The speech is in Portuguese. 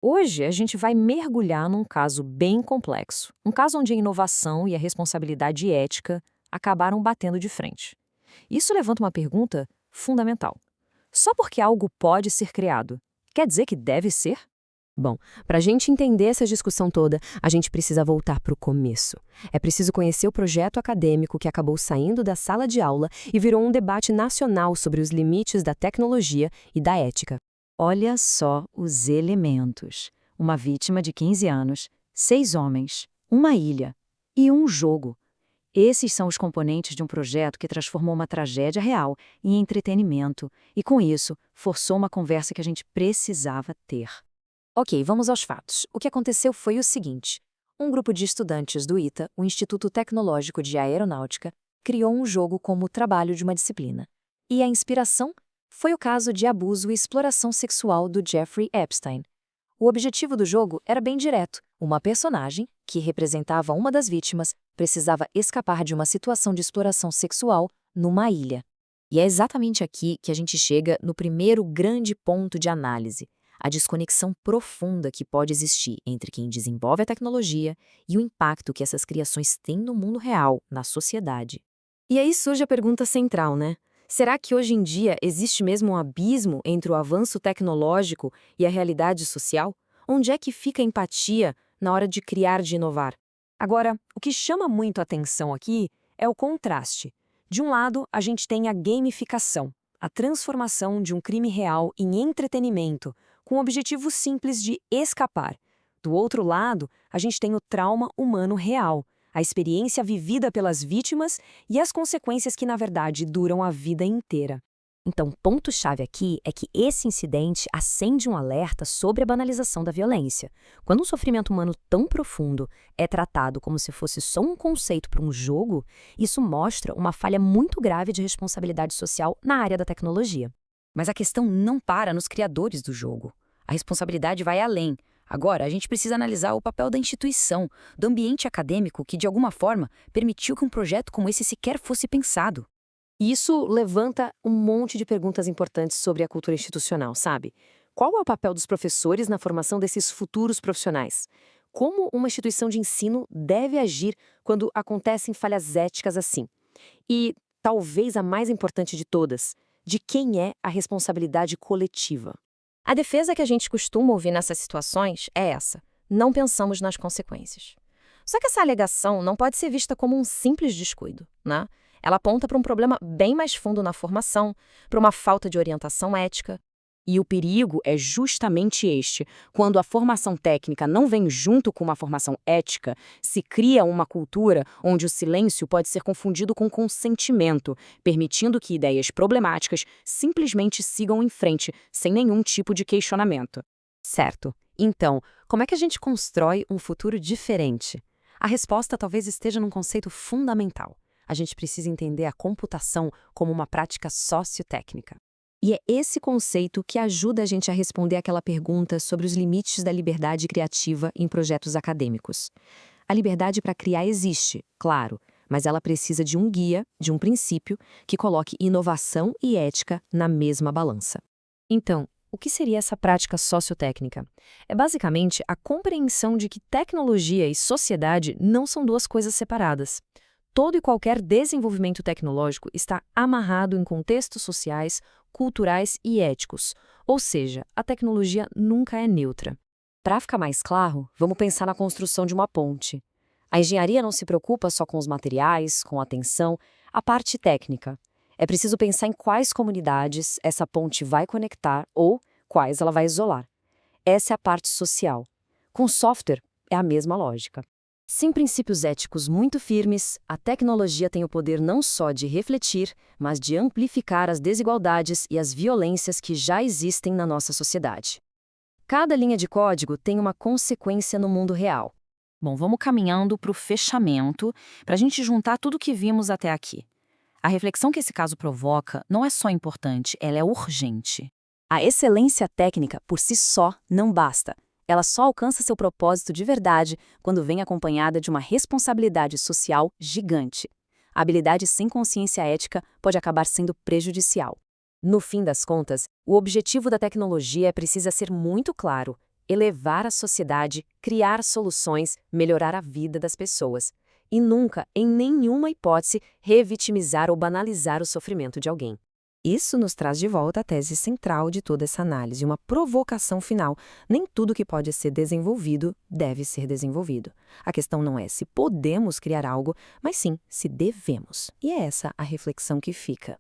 Hoje a gente vai mergulhar num caso bem complexo, um caso onde a inovação e a responsabilidade ética acabaram batendo de frente. Isso levanta uma pergunta fundamental. Só porque algo pode ser criado, quer dizer que deve ser? Bom, para a gente entender essa discussão toda, a gente precisa voltar para o começo. É preciso conhecer o projeto acadêmico que acabou saindo da sala de aula e virou um debate nacional sobre os limites da tecnologia e da ética. Olha só os elementos. Uma vítima de 15 anos, 6 homens, uma ilha e um jogo. Esses são os componentes de um projeto que transformou uma tragédia real em entretenimento e, com isso, forçou uma conversa que a gente precisava ter. Ok, vamos aos fatos. O que aconteceu foi o seguinte: um grupo de estudantes do ITA, o Instituto Tecnológico de Aeronáutica, criou um jogo como trabalho de uma disciplina. E a inspiração foi o caso de abuso e exploração sexual do Jeffrey Epstein. O objetivo do jogo era bem direto. Uma personagem, que representava uma das vítimas, precisava escapar de uma situação de exploração sexual numa ilha. E é exatamente aqui que a gente chega no primeiro grande ponto de análise: a desconexão profunda que pode existir entre quem desenvolve a tecnologia e o impacto que essas criações têm no mundo real, na sociedade. E aí surge a pergunta central, né? Será que hoje em dia existe mesmo um abismo entre o avanço tecnológico e a realidade social? Onde é que fica a empatia na hora de criar, de inovar? Agora, o que chama muito a atenção aqui é o contraste. De um lado, a gente tem a gamificação, a transformação de um crime real em entretenimento, com o objetivo simples de escapar. Do outro lado, a gente tem o trauma humano real, a experiência vivida pelas vítimas e as consequências que, na verdade, duram a vida inteira. Então, o ponto-chave aqui é que esse incidente acende um alerta sobre a banalização da violência. Quando um sofrimento humano tão profundo é tratado como se fosse só um conceito para um jogo, isso mostra uma falha muito grave de responsabilidade social na área da tecnologia. Mas a questão não para nos criadores do jogo. A responsabilidade vai além. Agora, a gente precisa analisar o papel da instituição, do ambiente acadêmico que, de alguma forma, permitiu que um projeto como esse sequer fosse pensado. Isso levanta um monte de perguntas importantes sobre a cultura institucional, sabe? Qual é o papel dos professores na formação desses futuros profissionais? Como uma instituição de ensino deve agir quando acontecem falhas éticas assim? E, talvez a mais importante de todas, de quem é a responsabilidade coletiva? A defesa que a gente costuma ouvir nessas situações é essa: não pensamos nas consequências. Só que essa alegação não pode ser vista como um simples descuido, né? Ela aponta para um problema bem mais fundo na formação, para uma falta de orientação ética. E o perigo é justamente este: quando a formação técnica não vem junto com uma formação ética, se cria uma cultura onde o silêncio pode ser confundido com consentimento, permitindo que ideias problemáticas simplesmente sigam em frente, sem nenhum tipo de questionamento. Certo. Então, como é que a gente constrói um futuro diferente? A resposta talvez esteja num conceito fundamental. A gente precisa entender a computação como uma prática sociotécnica. E é esse conceito que ajuda a gente a responder aquela pergunta sobre os limites da liberdade criativa em projetos acadêmicos. A liberdade para criar existe, claro, mas ela precisa de um guia, de um princípio, que coloque inovação e ética na mesma balança. Então, o que seria essa prática sociotécnica? É basicamente a compreensão de que tecnologia e sociedade não são duas coisas separadas. Todo e qualquer desenvolvimento tecnológico está amarrado em contextos sociais, culturais e éticos, ou seja, a tecnologia nunca é neutra. Para ficar mais claro, vamos pensar na construção de uma ponte. A engenharia não se preocupa só com os materiais, com a tensão, a parte técnica. É preciso pensar em quais comunidades essa ponte vai conectar ou quais ela vai isolar. Essa é a parte social. Com software, é a mesma lógica. Sem princípios éticos muito firmes, a tecnologia tem o poder não só de refletir, mas de amplificar as desigualdades e as violências que já existem na nossa sociedade. Cada linha de código tem uma consequência no mundo real. Bom, vamos caminhando para o fechamento, para a gente juntar tudo o que vimos até aqui. A reflexão que esse caso provoca não é só importante, ela é urgente. A excelência técnica por si só não basta. Ela só alcança seu propósito de verdade quando vem acompanhada de uma responsabilidade social gigante. A habilidade sem consciência ética pode acabar sendo prejudicial. No fim das contas, o objetivo da tecnologia precisa ser muito claro: elevar a sociedade, criar soluções, melhorar a vida das pessoas. E nunca, em nenhuma hipótese, revitimizar ou banalizar o sofrimento de alguém. Isso nos traz de volta à tese central de toda essa análise, uma provocação final. Nem tudo que pode ser desenvolvido deve ser desenvolvido. A questão não é se podemos criar algo, mas sim se devemos. E é essa a reflexão que fica.